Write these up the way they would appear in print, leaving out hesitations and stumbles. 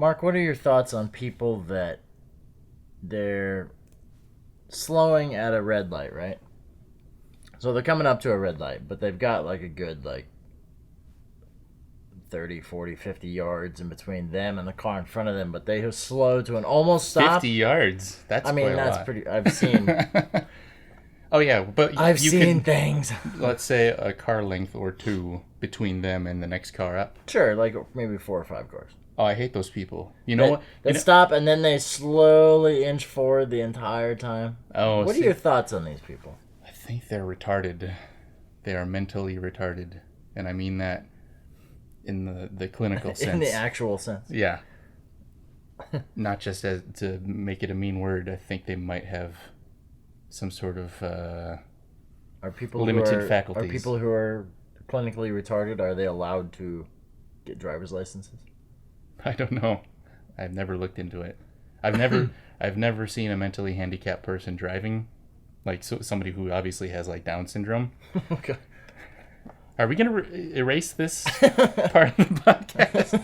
Mark, what are your thoughts on people that they're slowing at a red light, right? So they're coming up to a red light, but they've got like a good 30, 40, 50 yards in between them and the car in front of them, but they slow to an almost stop. 50 yards? That's quite a lot. Pretty... I've seen... Oh, yeah, but I've seen things. Let's say a car length or two between them and the next car up. Sure, like maybe 4 or 5 cars. Oh, I hate those people. You know what? They stop and then they slowly inch forward the entire time. Oh, what are your thoughts on these people? I think they're retarded. They are mentally retarded. And I mean that in the clinical sense. In the actual sense. Yeah. Not just as to make it a mean word. I think they might have some sort of limited faculties. Are people who are clinically retarded, are they allowed to get driver's licenses? I don't know. I've never looked into it. I've never seen a mentally handicapped person driving, like somebody who obviously has like Down syndrome. Okay. Are we gonna erase this part of the podcast?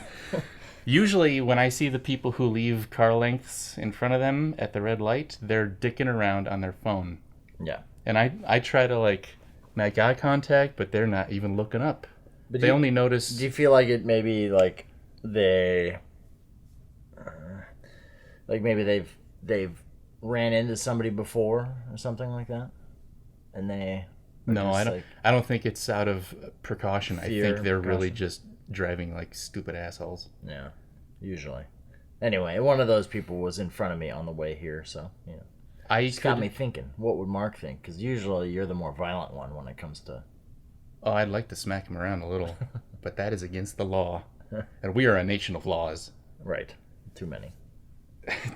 Usually, when I see the people who leave car lengths in front of them at the red light, they're dicking around on their phone. Yeah. And I try to make eye contact, but they're not even looking up. But they only notice. Do you feel like it maybe they maybe they've ran into somebody before or something like that, and they no, I don't think it's out of precaution. I think they're really just driving like stupid assholes. Yeah, usually. Anyway, one of those people was in front of me on the way here, so it's got me thinking. What would Mark think? Because usually you're the more violent one when it comes to. Oh, I'd like to smack him around a little, but that is against the law. And we are a nation of laws. Right. Too many.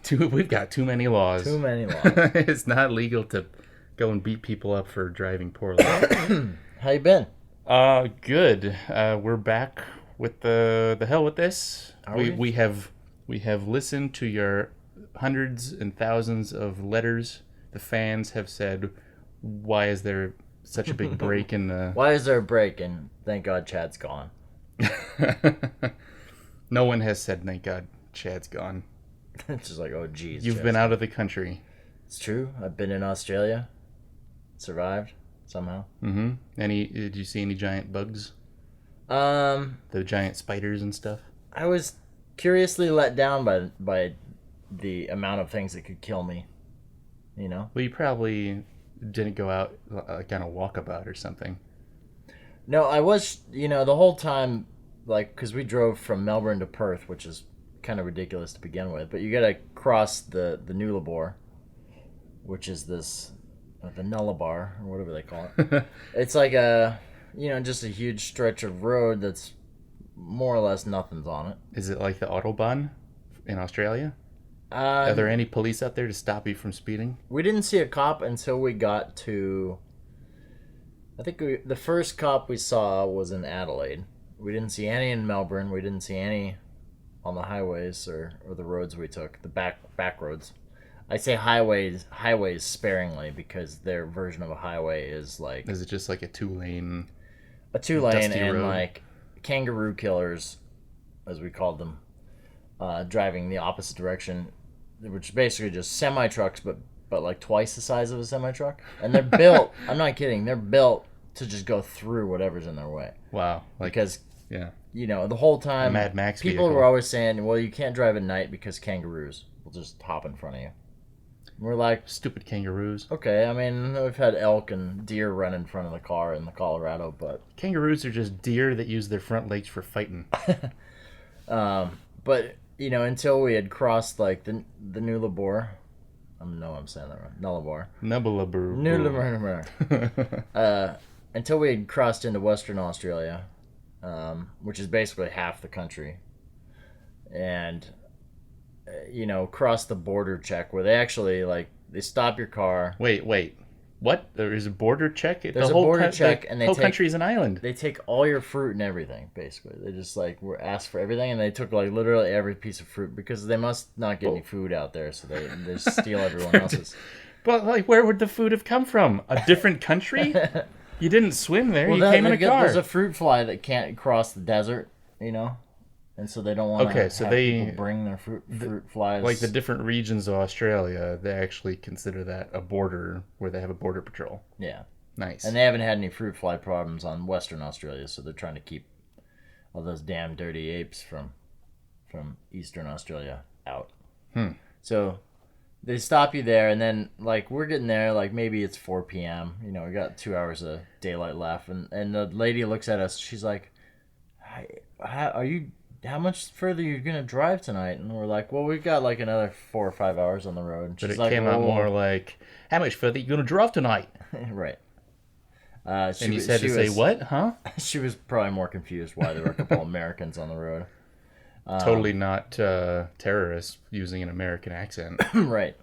We've got too many laws. Too many laws. It's not legal to go and beat people up for driving poorly. How you been? Good. We're back with the hell with this. We have listened to your hundreds and thousands of letters. The fans have said, why is there such a big break in the... Why is there a break? And thank God Chad's gone. No one has said, thank God Chad's gone. It's just like, oh, geez. You've been out of the country. It's true. I've been in Australia. Survived, somehow. Mm-hmm. Did you see any giant bugs? The giant spiders and stuff? I was curiously let down by the amount of things that could kill me. You know? Well, you probably didn't go out like on a walkabout or something. No, I was, the whole time, because we drove from Melbourne to Perth, which is kind of ridiculous to begin with, but you got to cross the Nullarbor, which is this, the Nullarbor, or whatever they call it. It's like just a huge stretch of road that's more or less nothing's on it. Is it like the Autobahn in Australia? Are there any police out there to stop you from speeding? We didn't see a cop until we got to... I think the first cop we saw was in Adelaide. We didn't see any in Melbourne. We didn't see any on the highways or the roads we took, the back roads. I say highways sparingly because their version of a highway is like... Is it just like a two-lane and road? Like kangaroo killers, as we called them, driving the opposite direction, which is basically just semi-trucks, but like twice the size of a semi-truck. And they're built, I'm not kidding, they're built to just go through whatever's in their way. Wow. Because, yeah, the whole time, Mad Max people vehicle. were always saying, well, you can't drive at night because kangaroos will just hop in front of you. And we're like... Stupid kangaroos. Okay, I mean, we've had elk and deer run in front of the car in the Colorado, but... Kangaroos are just deer that use their front legs for fighting. But, until we had crossed, the Nullarbor... I'm saying that wrong. Nullarbor. Until we had crossed into Western Australia, which is basically half the country, and cross the border check where they actually they stop your car. Wait, what? There is a border check? There's a border check, and the whole country is an island. They take all your fruit and everything. Basically, they just were asked for everything, and they took literally every piece of fruit because they must not get any food out there, so they just steal everyone else's. But where would the food have come from? A different country? You didn't swim there. Well, you came in a car. There's a fruit fly that can't cross the desert. And so they don't want to have people bring their fruit flies. Like the different regions of Australia, they actually consider that a border where they have a border patrol. Yeah. Nice. And they haven't had any fruit fly problems on Western Australia, so they're trying to keep all those damn dirty apes from Eastern Australia out. So they stop you there, and then like we're getting there, like maybe it's 4 p.m. You know, we got 2 hours of daylight left, and the lady looks at us. She's like, how much further are you gonna drive tonight? And we're like, well, we've got like another 4 or 5 hours on the road. And but it came out more like, how much further are you gonna drive tonight? Right. And you said to say what? Huh? She was probably more confused why there were a couple Americans on the road. Totally not terrorists using an American accent. Right.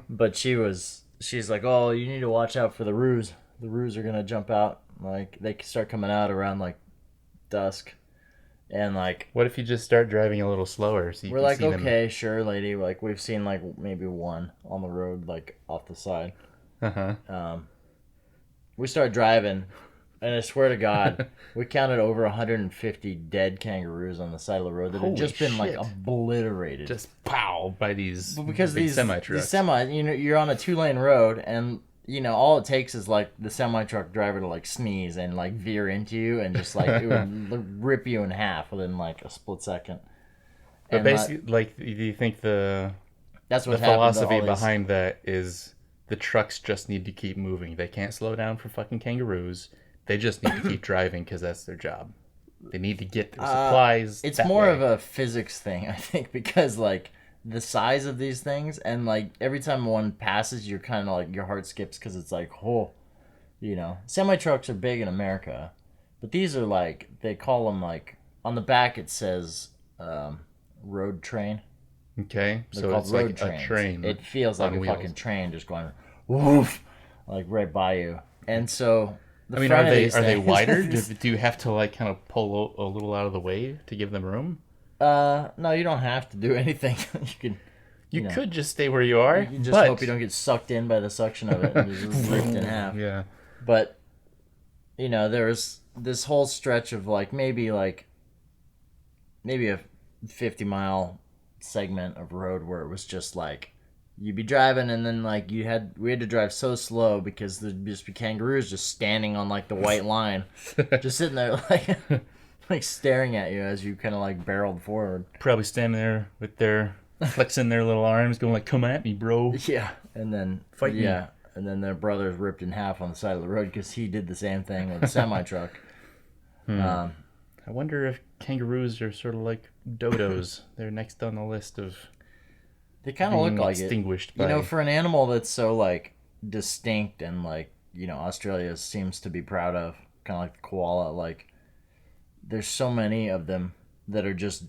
But she's like, oh, you need to watch out for the roos. The roos are gonna jump out. Like they start coming out around like dusk. And like, what if you just start driving a little slower so you we're can like, see them? okay, sure, lady. Like we've seen like maybe one on the road, like off the side. We start driving, and I swear to God, we counted over 150 dead kangaroos on the side of the road that had just been like obliterated, just pow by these because big these semi trucks. These semi, you know, you're on a 2-lane road, and you know all it takes is like the semi truck driver to like sneeze and like veer into you, and just like it would rip you in half within like a split second. But basically, like, do you think the philosophy behind that is the trucks just need to keep moving? They can't slow down for fucking kangaroos. They just need to keep driving because that's their job. They need to get their supplies. It's more of a physics thing, I think, because like the size of these things, and like every time one passes, you're kind of like your heart skips because it's like, oh, you know, semi trucks are big in America, but these are like, they call them like, on the back it says road train. Okay, They're so called it's road like trains. a train. It feels like a wheels. fucking train just going woof, like right by you. And so I mean, are they wider? Do you have to like kind of pull a little out of the way to give them room? No, you don't have to do anything. You could just stay where you are. You just hope you don't get sucked in by the suction of it and you're just ripped in half. Yeah. But you know, there's this whole stretch of like maybe a 50-mile segment of road where it was just like you'd be driving, and then like we had to drive so slow because there'd just be kangaroos just standing on like the white line, just sitting there like staring at you as you kind of like barreled forward. Probably standing there with their flexing their little arms, going like, "Come at me, bro." Yeah, and then fight me. Yeah, and then their brother's ripped in half on the side of the road because he did the same thing with a semi truck. I wonder if kangaroos are sort of like dodos. They're next on the list of. They kind of look like extinguished. You know, for an animal that's so like distinct and like, you know, Australia seems to be proud of, kind of like the koala. Like, there's so many of them that are just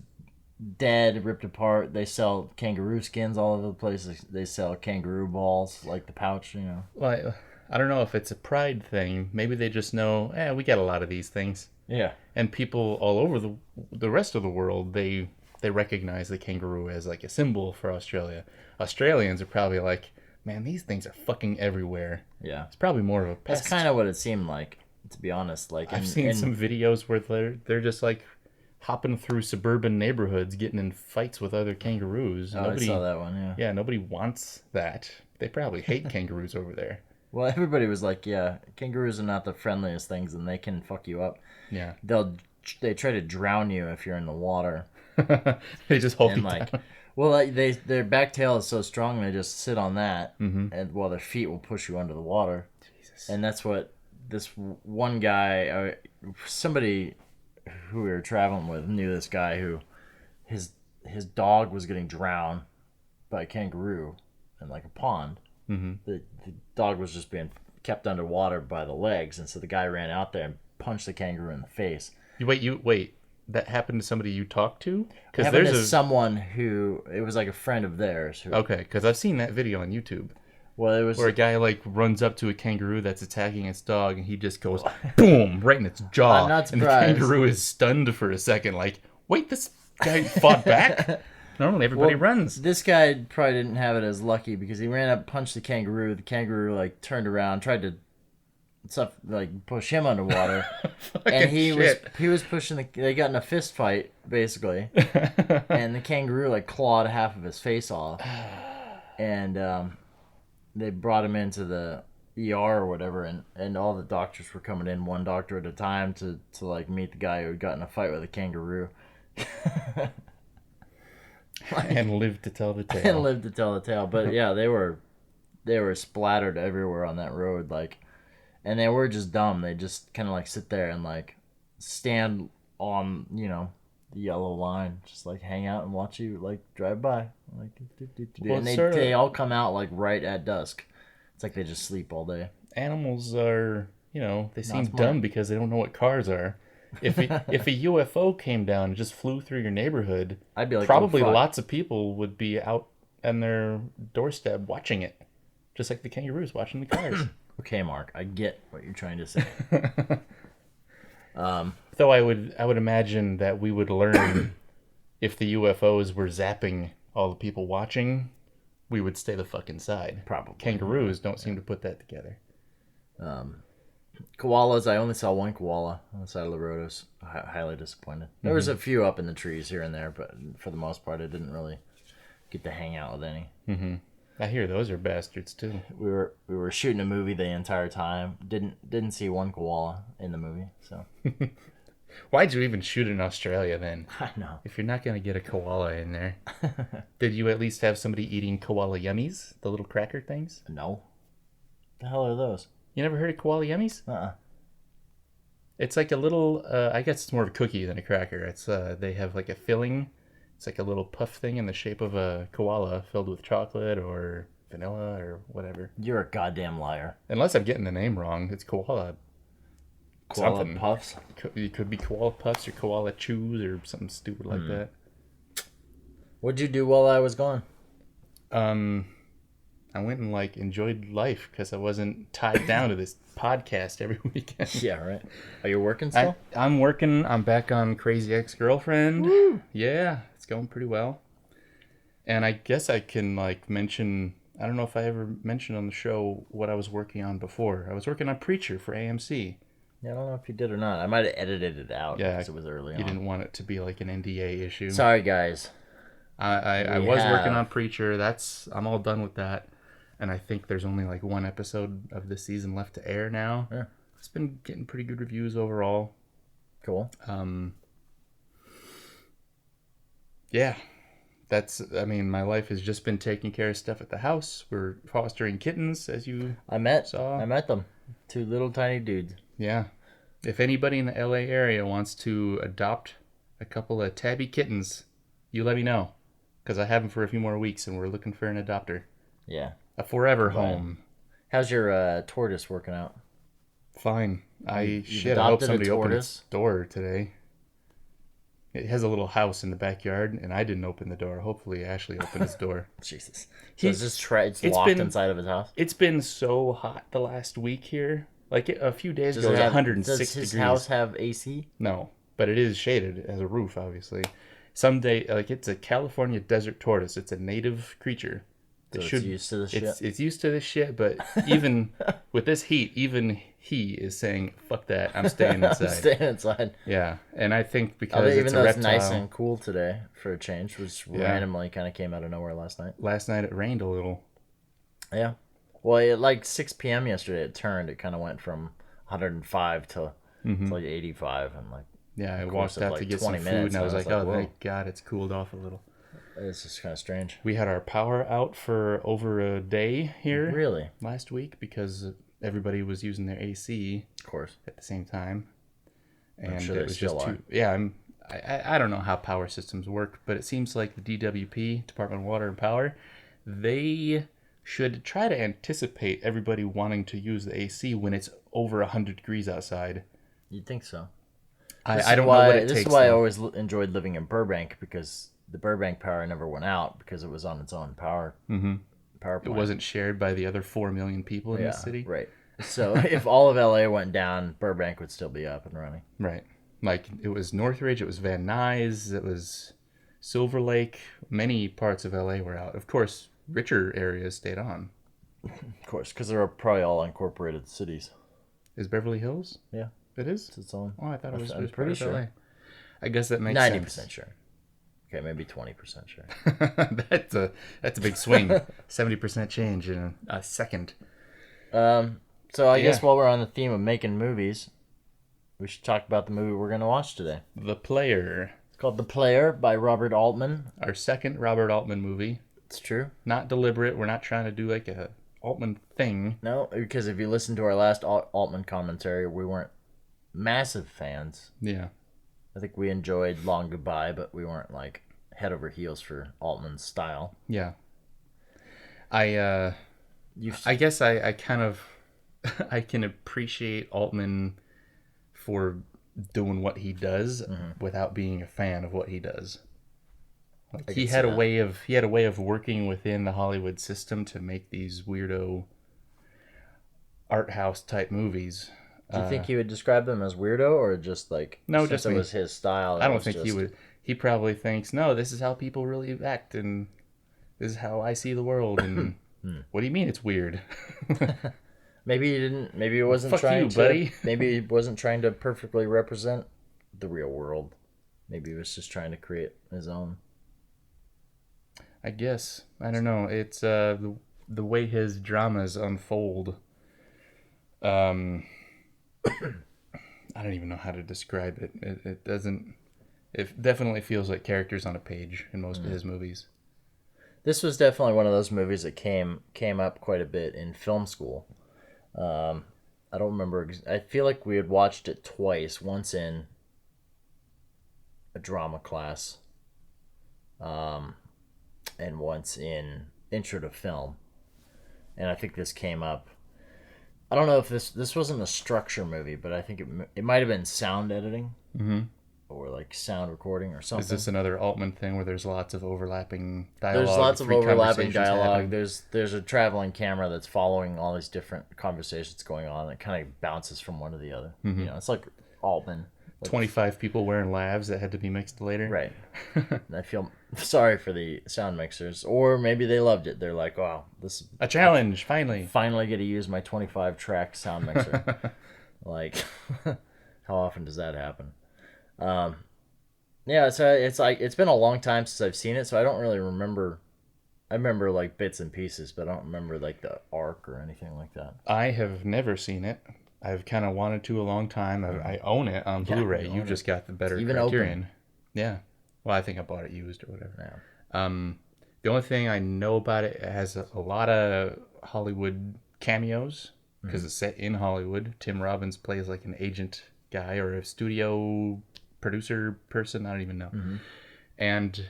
dead, ripped apart. They sell kangaroo skins all over the place. They sell kangaroo balls, like the pouch, you know. Well, I don't know if it's a pride thing. Maybe they just know, we got a lot of these things. Yeah. And people all over the rest of the world, they recognize the kangaroo as like a symbol for Australia. Australians are probably like, man, these things are fucking everywhere. Yeah. It's probably more of a pest. That's kind of what it seemed like, to be honest. Like I've seen some videos where they're just like hopping through suburban neighborhoods, getting in fights with other kangaroos. I saw that one, yeah. Yeah, nobody wants that. They probably hate kangaroos over there. Well, everybody was like, yeah, kangaroos are not the friendliest things, and they can fuck you up. Yeah. They try to drown you if you're in the water. They just hold you like, down. Well, like their back tail is so strong they just sit on that, and while their feet will push you under the water. Jesus. And that's what this one guy, somebody who we were traveling with, knew this guy who his dog was getting drowned by a kangaroo in like a pond. Mm-hmm. The dog was just being kept underwater by the legs, and so the guy ran out there and punched the kangaroo in the face. Wait. That happened to somebody you talked to? Because there's someone who, it was like a friend of theirs. Okay, because I've seen that video on YouTube. Well, it was where a guy like runs up to a kangaroo that's attacking its dog, and he just goes boom right in its jaw. I'm not surprised. And the kangaroo is stunned for a second, like, wait, this guy fought back? Normally everybody runs. This guy probably didn't have it as lucky because he ran up, punched the kangaroo. The kangaroo like turned around, tried to stuff, like push him underwater. And he was pushing they got in a fist fight basically, and the kangaroo like clawed half of his face off, and they brought him into the ER or whatever, and all the doctors were coming in, one doctor at a time, to like meet the guy who had gotten in a fight with a kangaroo. And lived to tell the tale. But yeah, they were splattered everywhere on that road, like, and they were just dumb. They just kind of like sit there and like stand on, the yellow line, just like hang out and watch you like drive by, like, and they all come out like right at dusk. It's like they just sleep all day. Animals are, they seem dumb because they don't know what cars are. If a UFO came down and just flew through your neighborhood, I'd be like, probably lots of people would be out on their doorstep watching it, just like the kangaroos watching the cars. Okay, Mark, I get what you're trying to say. Though I would imagine that we would learn if the UFOs were zapping all the people watching, we would stay the fuck inside. Probably. Kangaroos don't seem to put that together. Koalas, I only saw one koala on the side of the road. I was highly disappointed. There was a few up in the trees here and there, but for the most part, I didn't really get to hang out with any. Mm-hmm. I hear those are bastards too. We were shooting a movie the entire time. Didn't see one koala in the movie. So why'd you even shoot in Australia then? I know. If you're not gonna get a koala in there, did you at least have somebody eating koala yummies, the little cracker things? No. The hell are those? You never heard of koala yummies? It's like a little. I guess it's more of a cookie than a cracker. It's they have like a filling. It's like a little puff thing in the shape of a koala filled with chocolate or vanilla or whatever. You're a goddamn liar. Unless I'm getting the name wrong. It's koala. Koala something. puffs? It could be koala puffs or koala chews or something stupid like that. What'd you do while I was gone? I went and enjoyed life because I wasn't tied down to this podcast every weekend. Yeah, right. Are you working still? I'm working. I'm back on Crazy Ex-Girlfriend. Woo! Yeah, it's going pretty well. And I guess I can mention, I don't know if I ever mentioned on the show what I was working on before. I was working on Preacher for AMC. Yeah, I don't know if you did or not. I might have edited it out because it was early on. You didn't want it to be like an NDA issue. Sorry, guys. I was working on Preacher. I'm all done with that. And I think there's only one episode of this season left to air now. Yeah. It's been getting pretty good reviews overall. Cool. Yeah. My life has just been taking care of stuff at the house. We're fostering kittens, as you saw. I met them. 2 little tiny dudes. Yeah. If anybody in the LA area wants to adopt a couple of tabby kittens, you let me know. Because I have them for a few more weeks and we're looking for an adopter. Yeah. A forever home. How's your tortoise working out? Fine. I hope somebody opened its door today. It has a little house in the backyard, and I didn't open the door. Hopefully Ashley opened his door. Jesus. So it's locked inside of his house? It's been so hot the last week here. A few days ago, it was 106 degrees. Does his house have AC? No, but it is shaded as a roof, obviously. Someday, it's a California desert tortoise. It's a native creature. So it's used to this shit? It's used to this shit, but even with this heat, even he is saying, fuck that, I'm staying inside. I'm staying inside. Yeah, and I think because it's a reptile... Even though it's nice and cool today, for a change, which randomly kind of came out of nowhere last night. Last night it rained a little. Yeah. Well, at 6 p.m. yesterday, it turned. It kind of went from 105 to 85. And yeah, I walked out to get some food, and I was like, oh, thank God, it's cooled off a little. It's just kind of strange. We had our power out for over a day here. Really? Last week because everybody was using their AC. Of course. At the same time. And I'm sure it was just too... Yeah, I don't know how power systems work, but it seems like the DWP, Department of Water and Power, they should try to anticipate everybody wanting to use the AC when it's over 100 degrees outside. You'd think so. I don't know what it takes. This is why I always enjoyed living in Burbank, because the Burbank power never went out because it was on its own power plant. It wasn't shared by the other 4 million people in the city. Right. So if all of LA went down, Burbank would still be up and running. Right. It was Northridge, it was Van Nuys, it was Silver Lake. Many parts of LA were out. Of course, richer areas stayed on. Of course, because they're probably all incorporated cities. is Beverly Hills? Yeah. It is? It's its own. Oh, I thought it was pretty sure. LA. I guess that makes 90% sense. sure. Okay, maybe 20% sure. That's a big swing. 70% change in a second. So I guess while we're on the theme of making movies, we should talk about the movie we're going to watch today. The Player. It's called The Player by Robert Altman. Our second Robert Altman movie. It's true. Not deliberate. We're not trying to do like a Altman thing. No, because if you listen to our last Altman commentary, we weren't massive fans. Yeah. I think we enjoyed Long Goodbye, but we weren't like head over heels for Altman's style. Yeah. I guess I kind of I can appreciate Altman for doing what he does without being a fan of what he does. Like he had a way of working within the Hollywood system to make these weirdo art house type movies. Do you think he would describe them as weirdo or just like no, since just it was his style? I don't think he would. He probably thinks, no, this is how people really act, and this is how I see the world. And what do you mean it's weird? Maybe he didn't. Maybe he wasn't buddy. Maybe he wasn't trying to perfectly represent the real world. Maybe he was just trying to create his own. I guess I don't know. It's the way his dramas unfold. I don't even know how to describe it. It doesn't. It definitely feels like characters on a page in most of his movies. This was definitely one of those movies that came up quite a bit in film school. I don't remember. I feel like we had watched it twice. Once in a drama class, and once in Intro to Film. And I think this came up. I don't know if this wasn't a structure movie, but I think it might have been sound editing. Mm-hmm. Or like sound recording or something. Is this another Altman thing where there's lots of overlapping dialogue? There's lots of overlapping dialogue. There's a traveling camera that's following all these different conversations going on. It kind of bounces from one to the other. Mm-hmm. You know, it's like Altman. Like 25 people wearing lavs that had to be mixed later. Right. I feel sorry for the sound mixers. Or maybe they loved it. They're like, wow, this a challenge, finally. Finally get to use my 25-track sound mixer. Like, how often does that happen? Yeah, so it's like it's been a long time since I've seen it, so I don't really remember. I remember like bits and pieces, but I don't remember like the arc or anything like that. I have never seen it. I've kind of wanted to a long time. I own it on Blu-ray. You just got the better Criterion. Yeah. Well, I think I bought it used or whatever. Yeah. The only thing I know about it has a lot of Hollywood cameos because it's set in Hollywood. Tim Robbins plays like an agent guy or a studio producer person, I don't even know. And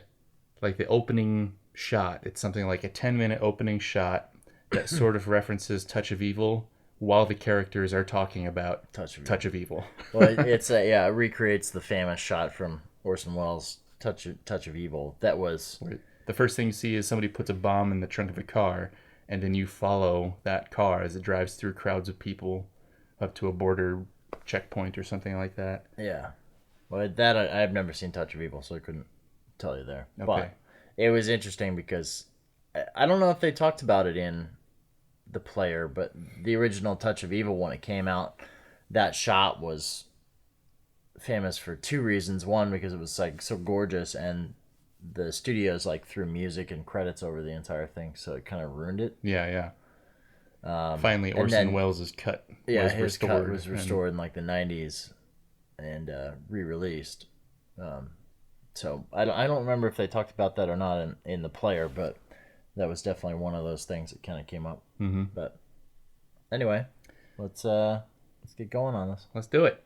like the opening shot, it's something like a 10-minute opening shot that sort of references Touch of Evil while the characters are talking about Touch of Evil. Well, it recreates the famous shot from Orson Welles' Touch of Evil. That was the first thing you see is somebody puts a bomb in the trunk of a car, and then you follow that car as it drives through crowds of people up to a border checkpoint or something like that. Yeah. Well, that I've never seen Touch of Evil, so I couldn't tell you there. Okay. But it was interesting because I don't know if they talked about it in The Player, but the original Touch of Evil, when it came out, that shot was famous for two reasons. One, because it was like so gorgeous, and the studios like threw music and credits over the entire thing, so it kind of ruined it. Yeah. Finally, Orson Welles' cut was his restored. Cut was restored in like the 90s and re-released. So I don't remember if they talked about that or not in The Player, but that was definitely one of those things that kind of came up. Mm-hmm. But anyway, let's get going on this. Let's do it.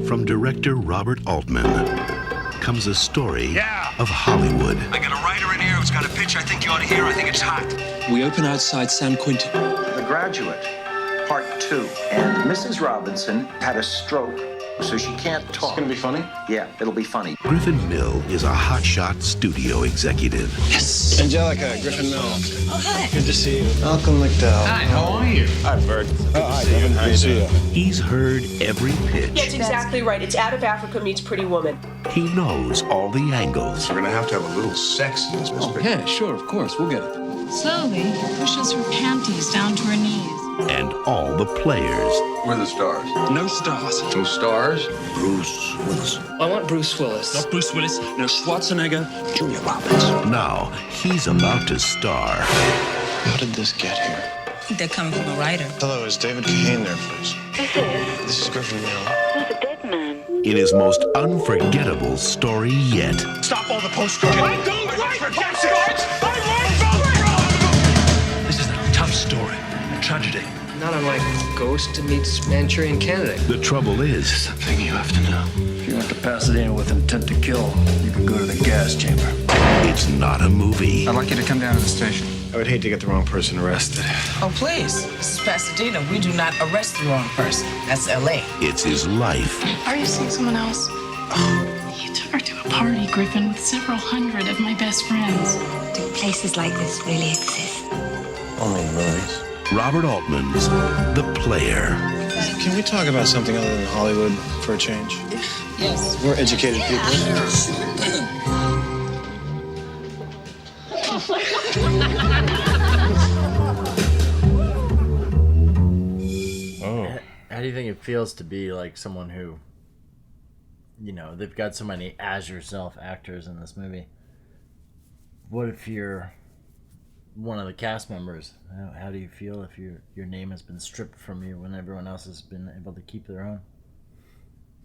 From director Robert Altman comes a story of Hollywood. I got a writer in here who's got a pitch I think you ought to hear. I think it's hot. We open outside San Quentin. The Graduate, Part 2. And Mrs. Robinson had a stroke, so she can't talk. It's gonna be funny? Yeah, it'll be funny. Griffin Mill is a hotshot studio executive. Yes! Angelica, Griffin Mill. Oh, hi. Good to see you. Malcolm McDowell. Hi, how are you? Hi, Bert. Hi, Griffin. Good to see you. He's heard every pitch. That's exactly right. It's Out of Africa meets Pretty Woman. He knows all the angles. We're gonna have a little sex in this, Miss Brit. Yeah, sure, of course. We'll get it. Slowly, he pushes her panties down to her knees. And all the players. Where are the stars? No stars. No stars? Bruce Willis. I want Bruce Willis. Not Bruce Willis. No Schwarzenegger. Julia Roberts. Now, he's about to star. How did this get here? They're coming from a writer. Hello, is David Kahane there, please? This is Griffin Mill. Who's a dead man? In his most unforgettable story yet. Stop all the postcards! I don't write postcards! I write This is a tough story. A tragedy. Not unlike Ghost meets Manchurian Candidate. The trouble is, Something you have to know. If you went to Pasadena with intent to kill, you could go to the gas chamber. it's not a movie. I'd like you to come down to the station. I would hate to get the wrong person arrested. Oh, please. This is Pasadena. We do not arrest the wrong person. That's L.A. It's his life. Are you seeing someone else? You took her to a party, Griffin, with several hundred of my best friends. Do places like this really exist? Only in movies. Robert Altman's The Player. Can we talk about something other than Hollywood for a change? Yes. We're educated people. How do you think it feels to be like someone who, you know, they've got so many as yourself actors in this movie? What if you're one of the cast members? How do you feel if your name has been stripped from you when everyone else has been able to keep their own?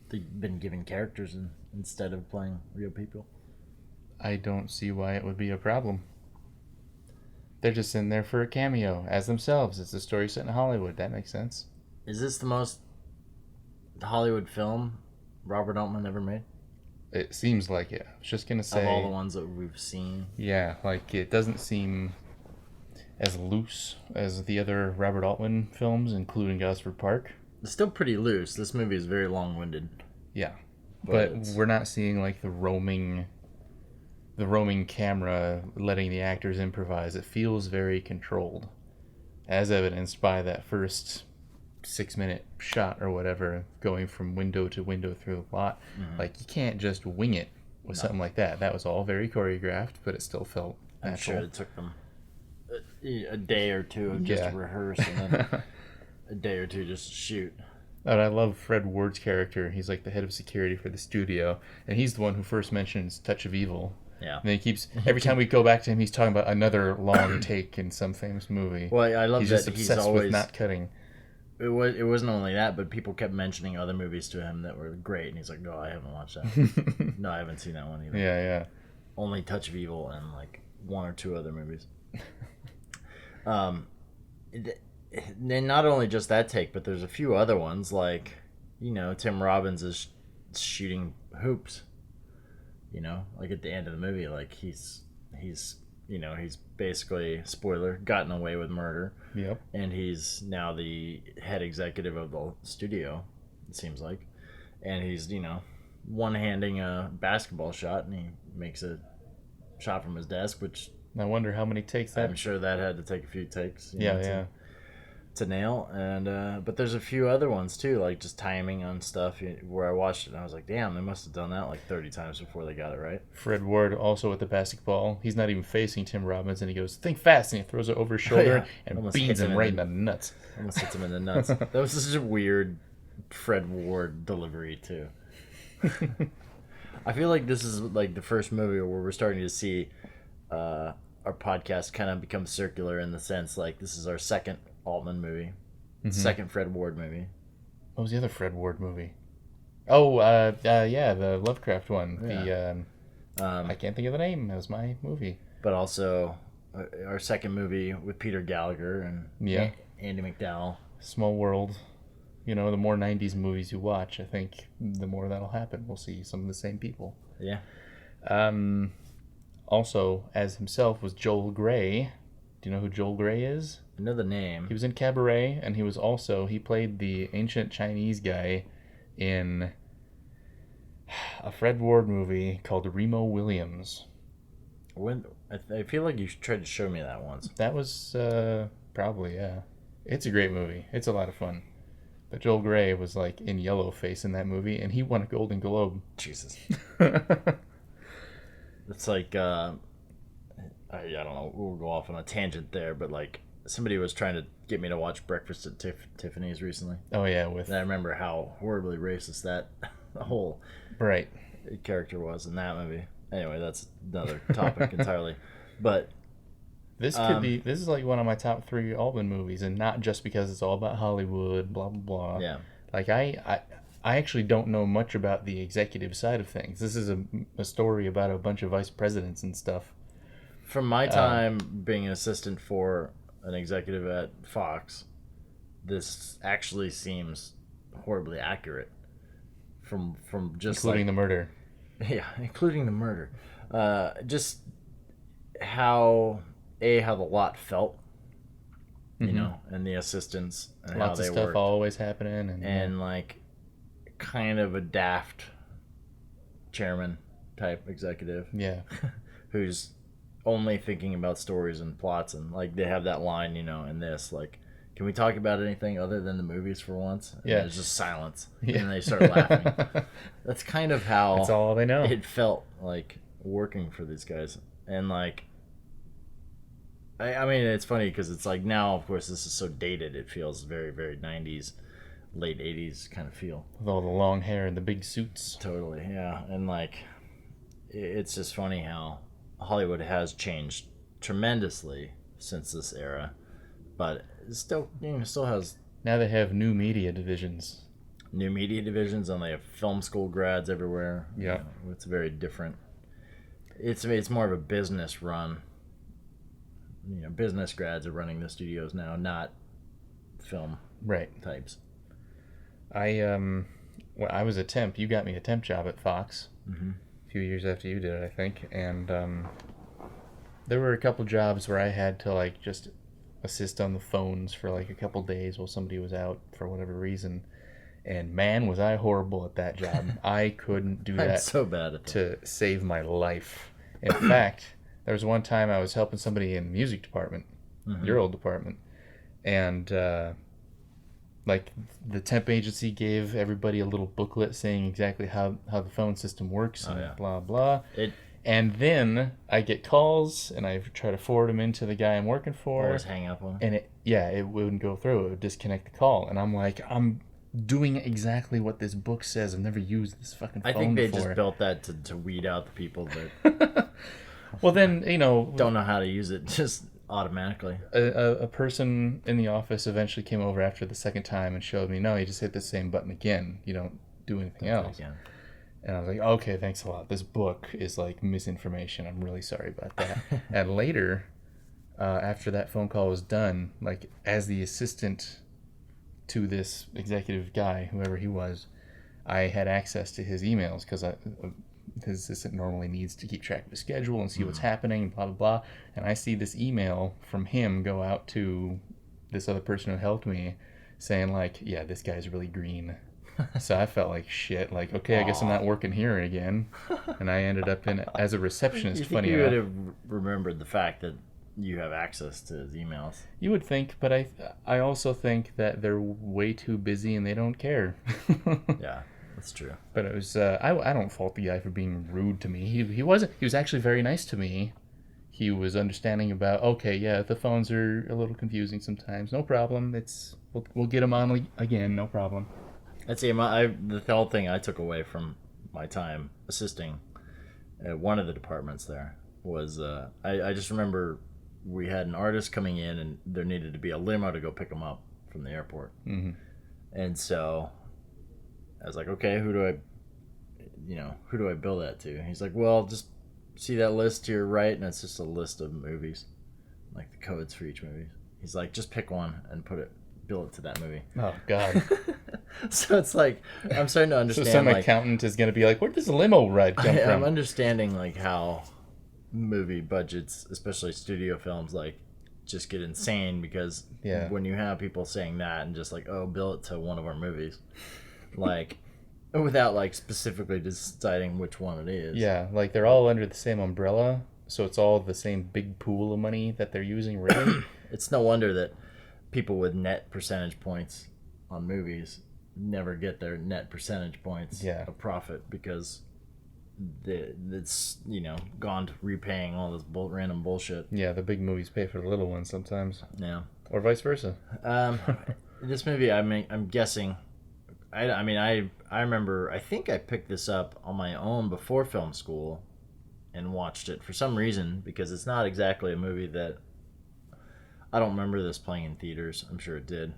They've been given characters instead of playing real people. I don't see why it would be a problem. They're just in there for a cameo as themselves. It's a story set in Hollywood. That makes sense. Is this the most Hollywood film Robert Altman ever made? It seems like it. I was just going to say... Of all the ones that we've seen. Yeah, like it doesn't seem as loose as the other Robert Altman films, including Gosford Park. It's still pretty loose. This movie is very long-winded. Yeah, but we're not seeing like the roaming camera letting the actors improvise. It feels very controlled, as evidenced by that first 6-minute shot or whatever going from window to window through the lot. Mm-hmm. Like you can't just wing it with something like that. That was all very choreographed, but it still felt natural. I'm sure it took them a day or two of just rehearse and then a day or two just shoot. And I love Fred Ward's character. He's like the head of security for the studio, and he's the one who first mentions Touch of Evil. Yeah. And then he keeps, every time we go back to him, he's talking about another long take in some famous movie. Well, I love he's that just he's obsessed always with not cutting. It wasn't only that, but people kept mentioning other movies to him that were great, and he's like, "No, I haven't watched that. No, I haven't seen that one either." Yeah. Only Touch of Evil and like one or two other movies. Then not only just that take, but there's a few other ones like, you know, Tim Robbins is shooting hoops. You know, like at the end of the movie, like he's you know, he's basically, spoiler, gotten away with murder. Yep. And he's now the head executive of the studio, it seems like. And he's, you know, one-handing a basketball shot, and he makes a shot from his desk, which... I wonder how many takes that... I'm sure that had to take a few takes. To nail. And but there's a few other ones, too, like just timing on stuff where I watched it, and I was like, damn, they must have done that like 30 times before they got it right. Fred Ward also with the basketball. He's not even facing Tim Robbins, and he goes, think fast, and he throws it over his shoulder and almost beans him right in the nuts. Almost hits him in the nuts. That was such a weird Fred Ward delivery, too. I feel like this is like the first movie where we're starting to see our podcast kind of become circular in the sense like this is our second Altman movie, second Fred Ward movie. What was the other Fred Ward movie? Oh, the Lovecraft one. Yeah. I can't think of the name. That was my movie. But also our second movie with Peter Gallagher and Andy McDowell. Small World. You know, the more 90s movies you watch, I think the more that'll happen. We'll see some of the same people. Yeah. Also, as himself was Joel Grey. Do you know who Joel Grey is? I know the name. He was in Cabaret, and he played the ancient Chinese guy in a Fred Ward movie called Remo Williams. I feel like you tried to show me that once. That was probably, yeah. It's a great movie. It's a lot of fun. But Joel Grey was like in yellowface in that movie, and he won a Golden Globe. Jesus. It's like, I don't know, we'll go off on a tangent there, but like somebody was trying to get me to watch Breakfast at Tiffany's recently. Oh yeah, and I remember how horribly racist that whole character was in that movie. Anyway, that's another topic entirely. But this is like one of my top 3 Altman movies, and not just because it's all about Hollywood, blah blah blah. Yeah. Like I actually don't know much about the executive side of things. This is a story about a bunch of vice presidents and stuff. From my time being an assistant for an executive at Fox, this actually seems horribly accurate. From just including the murder. Yeah, including the murder. Just how the lot felt, you know, and the assistants and lots how they of stuff worked. Always happening, and like kind of a daft chairman type executive. Yeah, who's only thinking about stories and plots, and like they have that line, you know, in this like, can we talk about anything other than the movies for once? And there's just silence, and then they start laughing. That's kind of how that's all they know. It felt like working for these guys, and like, I mean, it's funny because it's like now, of course, this is so dated. It feels very, very 90s, late 80s kind of feel. With all the long hair and the big suits. Totally, yeah, and like, it's just funny how Hollywood has changed tremendously since this era, but it still has. Now they have new media divisions. And they have film school grads everywhere. Yeah, you know, it's very different. It's more of a business run. You know, business grads are running the studios now, not film types. I was a temp. You got me a temp job at Fox. Mm-hmm. A few years after you did it, I think, and there were a couple jobs where I had to like just assist on the phones for like a couple days while somebody was out for whatever reason. And man, was I horrible at that job. I couldn't do that. I'm so bad at that. To save my life. In fact, there was one time I was helping somebody in the music department, your old department, and like the temp agency gave everybody a little booklet saying exactly how the phone system works and blah blah. And then I get calls and I try to forward them into the guy I'm working for. Always hang up on. And it wouldn't go through. It would disconnect the call. And I'm like, I'm doing exactly what this book says. I've never used this fucking phone before. I think they just built that to weed out the people that well then, you know, don't know how to use it just automatically. A person in the office eventually came over after the second time and showed me, no, you just hit the same button again. You don't do anything else. And I was like, okay, thanks a lot. This book is like misinformation. I'm really sorry about that. And later, after that phone call was done, like as the assistant to this executive guy, whoever he was, I had access to his emails because his assistant normally needs to keep track of his schedule and see what's happening, blah, blah, blah. And I see this email from him go out to this other person who helped me saying like, yeah, this guy's really green. So I felt like shit. Like, okay, I guess I'm not working here again. And I ended up as a receptionist. You think you would have remembered the fact that you have access to his emails? You would think, but I also think that they're way too busy and they don't care. Yeah, that's true. But it was I don't fault the guy for being rude to me. He was actually very nice to me. He was understanding about, okay, yeah, the phones are a little confusing sometimes. No problem. We'll get them on again. No problem. I'd say the whole thing I took away from my time assisting at one of the departments there was I just remember we had an artist coming in and there needed to be a limo to go pick him up from the airport. Mm-hmm. And so I was like, okay, who do I bill that to? He's like, well, just see that list to your right, and it's just a list of movies, like the codes for each movie. He's like, just pick one and bill it to that movie. Oh God. So it's like I'm starting to understand. So some accountant is going to be like, "Where does the limo ride come from?" I'm understanding like how movie budgets, especially studio films, like just get insane because when you have people saying that and just like, "Oh, bill it to one of our movies," like without like specifically deciding which one it is. Yeah, like they're all under the same umbrella, so it's all the same big pool of money that they're using. Really, it's no wonder that people with net percentage points on movies never get their net percentage points of profit because that's gone to repaying all this random bullshit. Yeah, the big movies pay for the little ones sometimes. Yeah, or vice versa. This movie, I'm guessing. I remember. I think I picked this up on my own before film school, and watched it for some reason because it's not exactly a movie that. I don't remember this playing in theaters. I'm sure it did.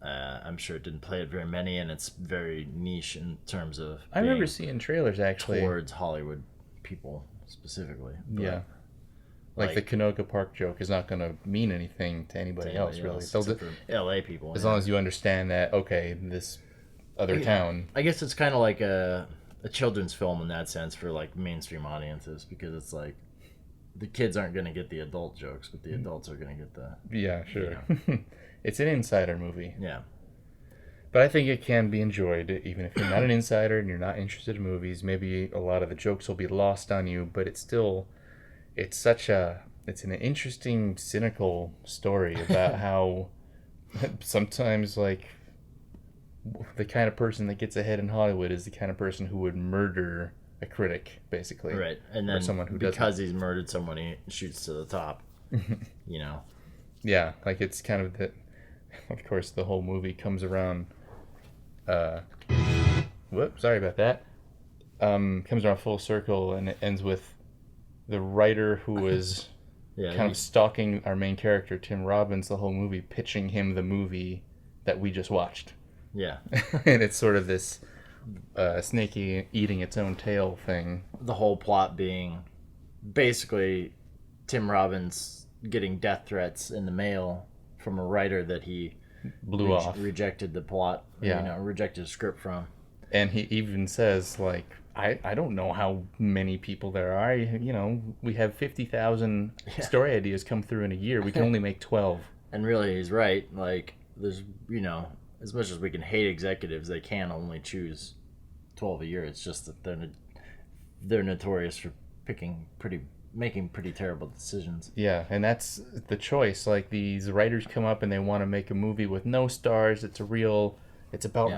I'm sure it didn't play at very many, and it's very niche in terms of. I remember seeing trailers actually towards Hollywood people specifically. Yeah, like the Canoga Park joke is not going to mean anything to anybody else, really. For LA people, as long as you understand that. Okay, this other town. I guess it's kind of like a children's film in that sense for like mainstream audiences, because it's like the kids aren't going to get the adult jokes, but the adults are going to get the. Yeah, sure. It's an insider movie. Yeah. But I think it can be enjoyed, even if you're not an insider and you're not interested in movies. Maybe a lot of the jokes will be lost on you, but it's an interesting, cynical story about how sometimes, like, the kind of person that gets ahead in Hollywood is the kind of person who would murder a critic, basically. Right. And then someone who because he's murdered someone, he shoots to the top, Yeah, like it's kind of that. Of course, the whole movie comes around. Sorry about that. Comes around full circle, and it ends with the writer who was kind of stalking our main character, Tim Robbins, the whole movie, pitching him the movie that we just watched. Yeah. And it's sort of this snake eating its own tail thing. The whole plot being basically Tim Robbins getting death threats in the mail from a writer that he blew off, rejected the plot, rejected the script from. And he even says, like, I don't know how many people there are. We have 50,000 story ideas come through in a year. We can only make 12. And really, he's right. Like, there's, as much as we can hate executives, they can only choose 12 a year. It's just that they're notorious for making pretty terrible decisions. Yeah, and that's the choice. Like, these writers come up and they want to make a movie with no stars. It's about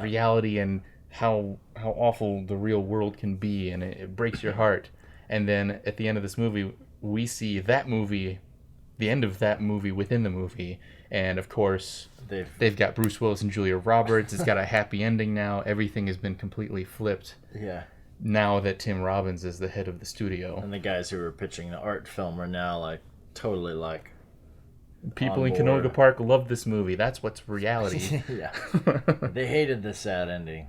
reality and how awful the real world can be, and it breaks your heart. And then at the end of this movie, we see that movie, the end of that movie within the movie, and of course they've got Bruce Willis and Julia Roberts. It's got a happy ending now. Everything has been completely flipped. Yeah. Now that Tim Robbins is the head of the studio. And the guys who were pitching the art film are now like totally like people in Canoga Park love this movie. That's what's reality. Yeah. They hated the sad ending.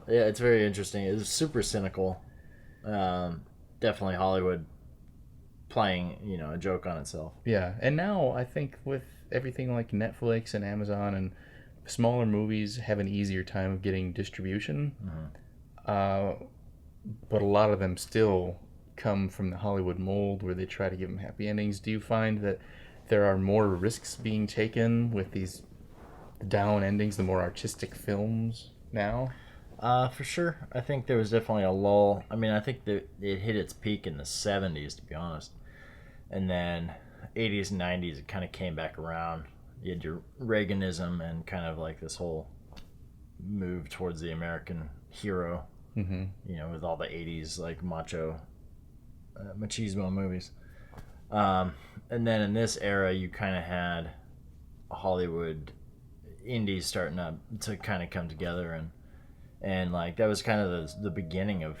It's very interesting. It's super cynical. Definitely Hollywood playing, a joke on itself. Yeah. And now I think with everything like Netflix and Amazon, and smaller movies have an easier time of getting distribution. But a lot of them still come from the Hollywood mold where they try to give them happy endings. Do you find that there are more risks being taken with these down endings, the more artistic films now? For sure. I think there was definitely a lull. I mean, I think that it hit its peak in the 70s, to be honest. And then 80s and 90s, it kind of came back around. You had your Reaganism and kind of like this whole move towards the American hero, with all the 80s like machismo movies. And then in this era, you kind of had Hollywood indies starting to kind of come together, and like that was kind of the beginning of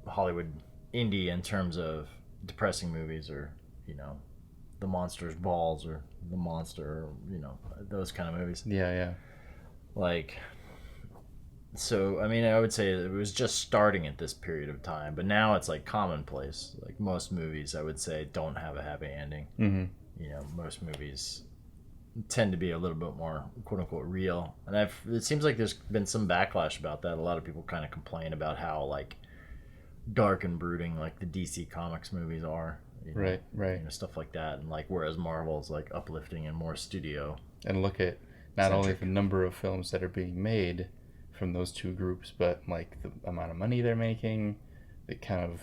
Hollywood indie in terms of depressing movies, or The Monster's Balls, or The Monster, or those kind of movies. Yeah. Like, so I mean, I would say it was just starting at this period of time, but now it's like commonplace. Like most movies, I would say, don't have a happy ending. Most movies tend to be a little bit more quote unquote real, and it seems like there's been some backlash about that. A lot of people kind of complain about how like dark and brooding like the DC Comics movies are. Right. Stuff like that, and like whereas Marvel's like uplifting and more studio. And look at not only the number of films that are being made from those two groups, but like the amount of money they're making. The kind of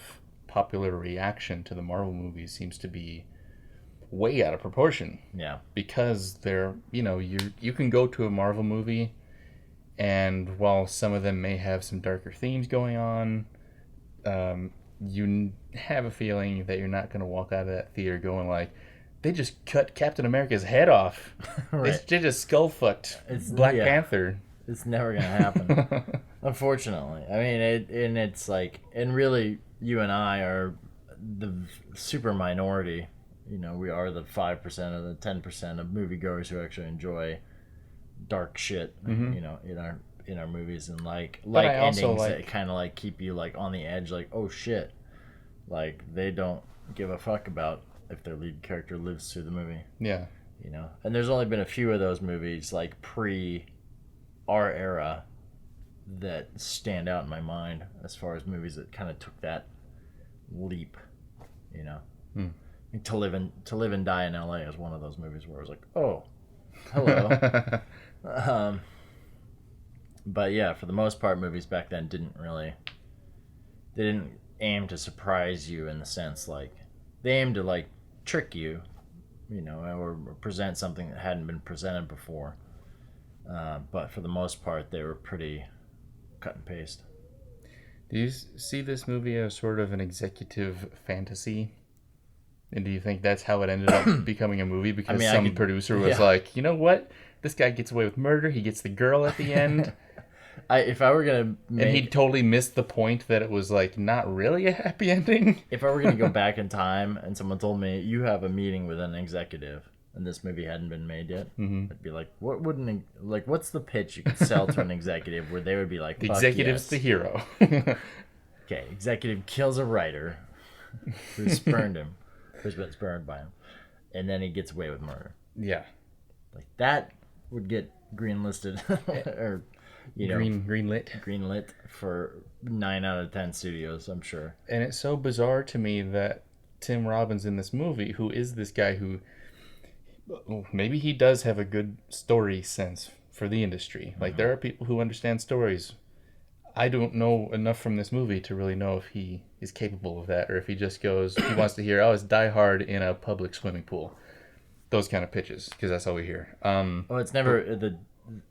popular reaction to the Marvel movies seems to be way out of proportion. Yeah. Because they're, you can go to a Marvel movie And while some of them may have some darker themes going on, you have a feeling that you're not going to walk out of that theater going like, they just cut Captain America's head off. Right. They just skull-fucked Black Panther. It's never going to happen. Unfortunately. I mean, it's like, and really, you and I are the super minority. You know, we are the 5% or the 10% of moviegoers who actually enjoy dark shit, you know, in our movies, and like endings that kind of like keep you like on the edge, like, oh shit, like they don't give a fuck about if their lead character lives through the movie. Yeah. You know, and there's only been a few of those movies like pre our era that stand out in my mind as far as movies that kind of took that leap, you know. To Live and Die in LA is one of those movies where I was like, oh, hello. But yeah, for the most part, movies back then didn't aim to surprise you in the sense like they aimed to like trick you, you know, or present something that hadn't been presented before. But for the most part, they were pretty cut and paste. Do you see this movie as sort of an executive fantasy? And do you think that's how it ended up becoming a movie? Because some producer was like, you know what? This guy gets away with murder. He gets the girl at the end. If I were going to And he totally missed the point that it was like not really a happy ending. If I were going to go back in time and someone told me, you have a meeting with an executive and this movie hadn't been made yet, I'd be like, what's the pitch you could sell to an executive where they would be like, the executive's the hero. Okay, executive kills a writer who spurned him. Who's been spurned by him, and then he gets away with murder. Yeah, like that would get greenlisted, or greenlit for 9 out of 10 studios, I'm sure. And it's so bizarre to me that Tim Robbins in this movie, who is this guy who maybe he does have a good story sense for the industry. Like there are people who understand stories. I don't know enough from this movie to really know if he is capable of that, or if he just goes, he wants to hear, oh, it's Die Hard in a public swimming pool. Those kind of pitches, because that's all we hear. It's never,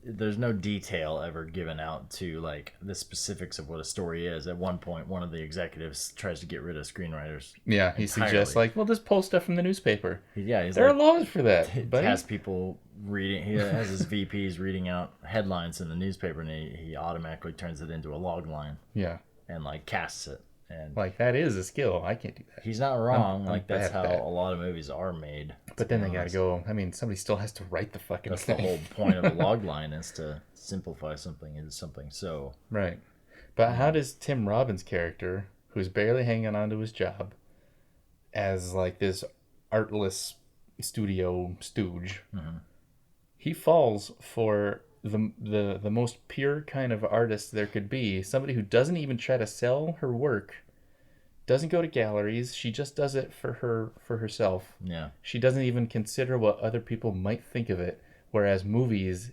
there's no detail ever given out to, like, the specifics of what a story is. At one point, one of the executives tries to get rid of screenwriters. Yeah, he suggests, like, well, just pull stuff from the newspaper. Yeah, there are laws for that. He has people reading, he has his VPs reading out headlines in the newspaper, and he automatically turns it into a log line. Yeah. And, like, casts it. And like, that is a skill. I can't do that. He's not wrong. That's how a lot of movies are made. But then they gotta go, I mean, somebody still has to write the fucking thing. That's the whole point of a log line, is to simplify something into something so... Right. But how does Tim Robbins' character, who's barely hanging on to his job, as, like, this artless studio stooge, he falls for the most pure kind of artist there could be. Somebody who doesn't even try to sell her work, doesn't go to galleries. She just does it for herself. Yeah. She doesn't even consider what other people might think of it. Whereas movies,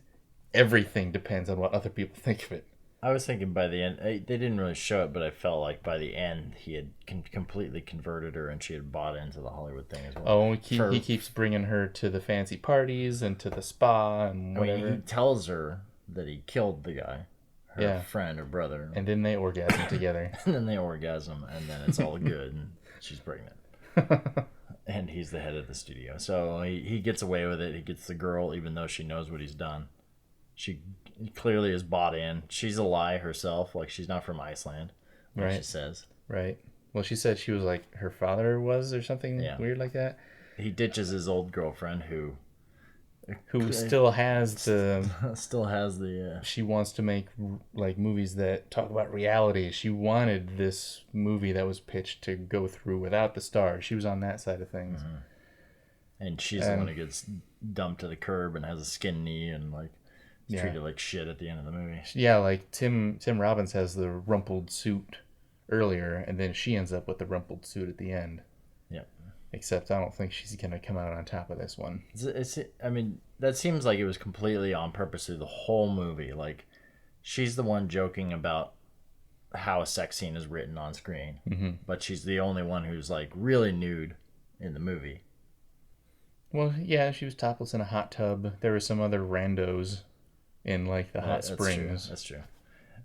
everything depends on what other people think of it. I was thinking by the end, they didn't really show it, but I felt like by the end he had completely converted her and she had bought into the Hollywood thing as well. Oh, he keeps bringing her to the fancy parties and to the spa and whatever. I mean, he tells her that he killed the guy, her friend or brother. And then they orgasm together. And then it's all good and she's pregnant. And he's the head of the studio. So he gets away with it. He gets the girl even though she knows what he's done. She clearly is bought in. She's a lie herself. Like, she's not from Iceland. Right. She says. Right. Well, she said she was like her father was or something weird like that. He ditches his old girlfriend who still has the... She wants to make, like, movies that talk about reality. She wanted this movie that was pitched to go through without the stars. She was on that side of things. And she's the one who gets dumped to the curb and has a skin knee and, like... treated like shit at the end of the movie. Yeah, like Tim Robbins has the rumpled suit earlier, and then she ends up with the rumpled suit at the end. Yep. Except I don't think she's gonna come out on top of this one. I mean, that seems like it was completely on purpose through the whole movie. Like, she's the one joking about how a sex scene is written on screen, but she's the only one who's like really nude in the movie. Well, yeah, she was topless in a hot tub. There were some other randos in like the hot springs. That's true.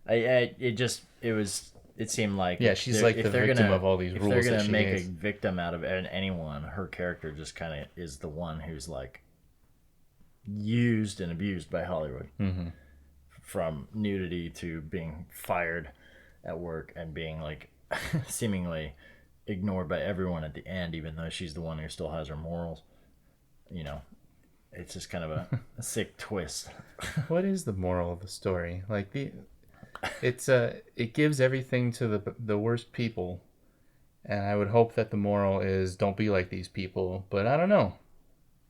It seemed like she's like the victim of all these rules. If they're gonna make a victim out of anyone, her character just kind of is the one who's like used and abused by Hollywood, from nudity to being fired at work and being like seemingly ignored by everyone at the end, even though she's the one who still has her morals. You know, it's just kind of a sick twist. What is the moral of the story? Like it gives everything to the worst people, and I would hope that the moral is don't be like these people. But I don't know.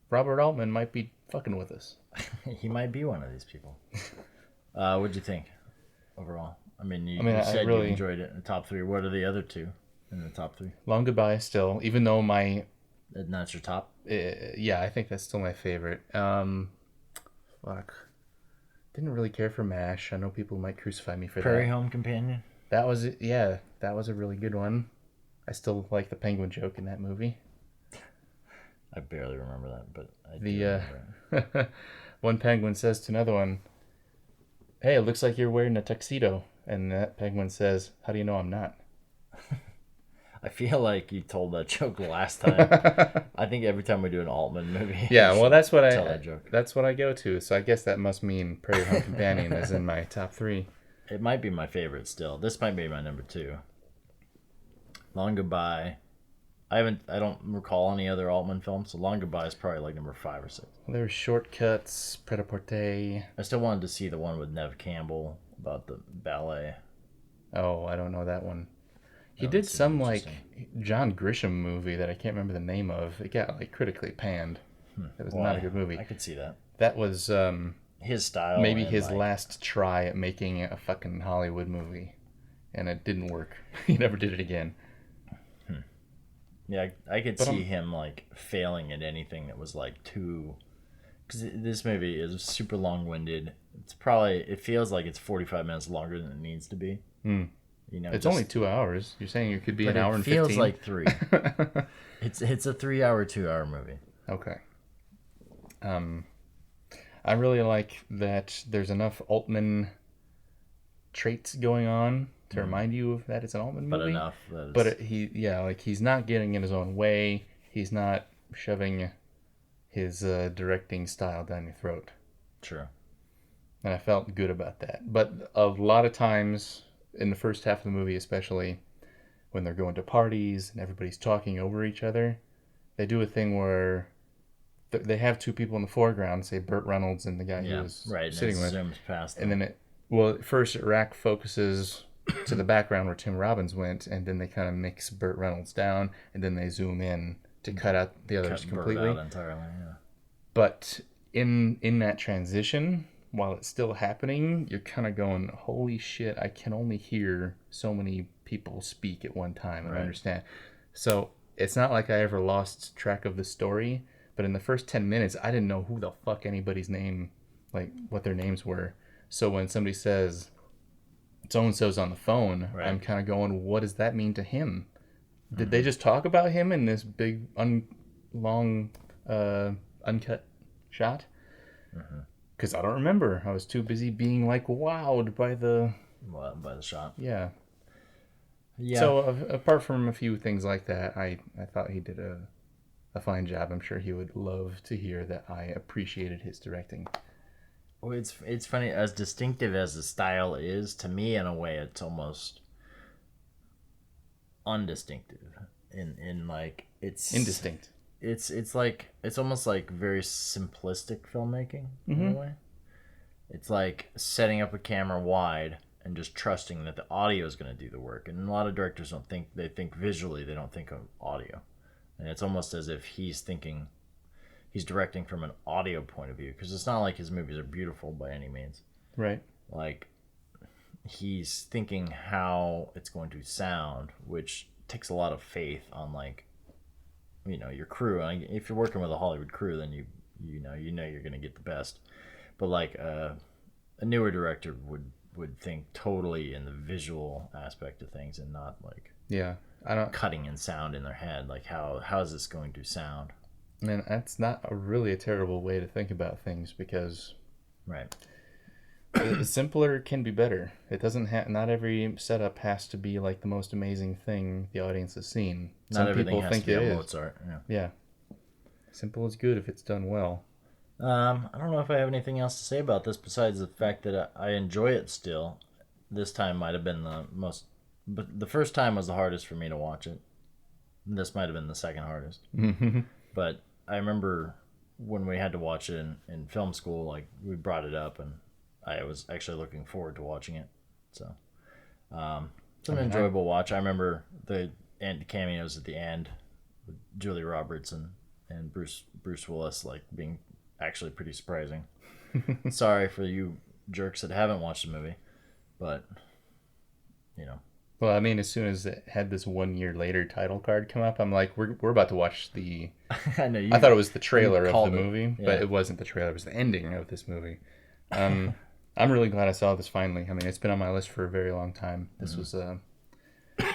Robert Altman might be fucking with us. He might be one of these people. What'd you think overall? I mean, you said you enjoyed it in the top 3. What are the other 2 in the top 3? Long Goodbye still, even though that's your top. Yeah, I think that's still my favorite. Fuck. Didn't really care for MASH. I know people might crucify me for Prairie Home Companion. That was a really good one. I still like the penguin joke in that movie. I barely remember that, but I do remember it. One penguin says to another one, "Hey, it looks like you're wearing a tuxedo." And that penguin says, "How do you know I'm not?" I feel like you told that joke last time. I think every time we do an Altman movie. Yeah, well, that's what that joke. That's what I go to. So I guess that must mean Prairie Home Companion is in my top 3. It might be my favorite still. This might be my number 2. Long Goodbye. I don't recall any other Altman films, so Long Goodbye is probably like number 5 or 6. Well, there were Shortcuts, Pret-a-Porter. I still wanted to see the one with Neve Campbell about the ballet. Oh, I don't know that one. He did some like John Grisham movie that I can't remember the name of. It got like critically panned. It was not a good movie. I could see that. That was his style. Maybe his last try at making a fucking Hollywood movie, and it didn't work. He never did it again. Yeah, I could see him like failing at anything that was like too. Because this movie is super long-winded. It feels like it's 45 minutes longer than it needs to be. You know, it's only 2 hours. You're saying it could be an hour and 15? It feels like 3. It's a 3-hour, 2-hour movie. Okay. I really like that there's enough Altman traits going on to remind you of that it's an Altman movie. But enough. He's not getting in his own way. He's not shoving his directing style down your throat. True. And I felt good about that. But a lot of times, in the first half of the movie especially, when they're going to parties and everybody's talking over each other, they do a thing where they have 2 people in the foreground, say Burt Reynolds and the guy he was sitting with. Zooms past them. And then at first Iraq focuses to the background where Tim Robbins went, and then they kind of mix Burt Reynolds down, and then they zoom in to cut out the others completely. Burt out entirely, yeah. But in that transition, while it's still happening, you're kind of going, holy shit, I can only hear so many people speak at one time and understand. So it's not like I ever lost track of the story, but in the first 10 minutes, I didn't know who the fuck anybody's name, like what their names were. So when somebody says, so-and-so's on the phone, I'm kind of going, what does that mean to him? Did they just talk about him in this big, long, uncut shot? Because I don't remember. I was too busy being like wowed by the shot. Yeah. So apart from a few things like that, I thought he did a fine job. I'm sure he would love to hear that I appreciated his directing. Well, it's funny, as distinctive as the style is, to me in a way it's almost undistinctive. In like it's indistinct. It's like it's almost like very simplistic filmmaking in a way. It's like setting up a camera wide and just trusting that the audio is going to do the work. And a lot of directors they think visually, they don't think of audio. And it's almost as if he's directing from an audio point of view, because it's not like his movies are beautiful by any means. Right. Like he's thinking how it's going to sound, which takes a lot of faith on your crew. If you're working with a Hollywood crew, then you know you're going to get the best. But like a newer director would think totally in the visual aspect of things and not like cutting in sound in their head. Like how is this going to sound? Man, that's not really a terrible way to think about things, because Simpler can be better. It doesn't have. Not every setup has to be like the most amazing thing the audience has seen. Not everything has to be a Mozart. Yeah. Simple is good if it's done well. I don't know if I have anything else to say about this besides the fact that I enjoy it still. This time might have been the most, but the first time was the hardest for me to watch it. This might have been the second hardest. But I remember when we had to watch it in film school, like we brought it up, and I was actually looking forward to watching it. So it's an enjoyable watch. I remember the cameos at the end with Julia Roberts and Bruce Willis like being actually pretty surprising. Sorry for you jerks that haven't watched the movie, but you know. Well, I mean, as soon as it had this 1 year later title card come up, I'm like, we're about to watch the. I know. I thought it was the trailer of the movie, but it wasn't the trailer. It was the ending of this movie. I'm really glad I saw this finally. I mean, it's been on my list for a very long time. This was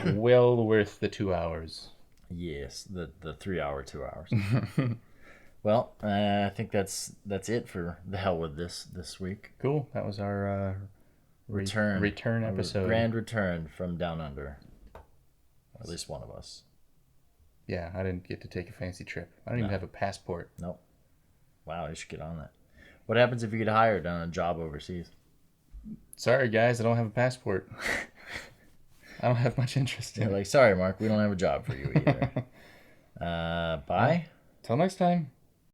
well worth the 2 hours. Yes, the 3 hour, 2 hours. Well, I think that's it for the hell with this week. Cool. That was our return episode. Grand return from down under. At least one of us. Yeah, I didn't get to take a fancy trip. I don't even have a passport. Nope. Wow, you should get on that. What happens if you get hired on a job overseas? Sorry, guys, I don't have a passport. I don't have much interest in it. Like, sorry, Mark, we don't have a job for you either. Bye. Till next time.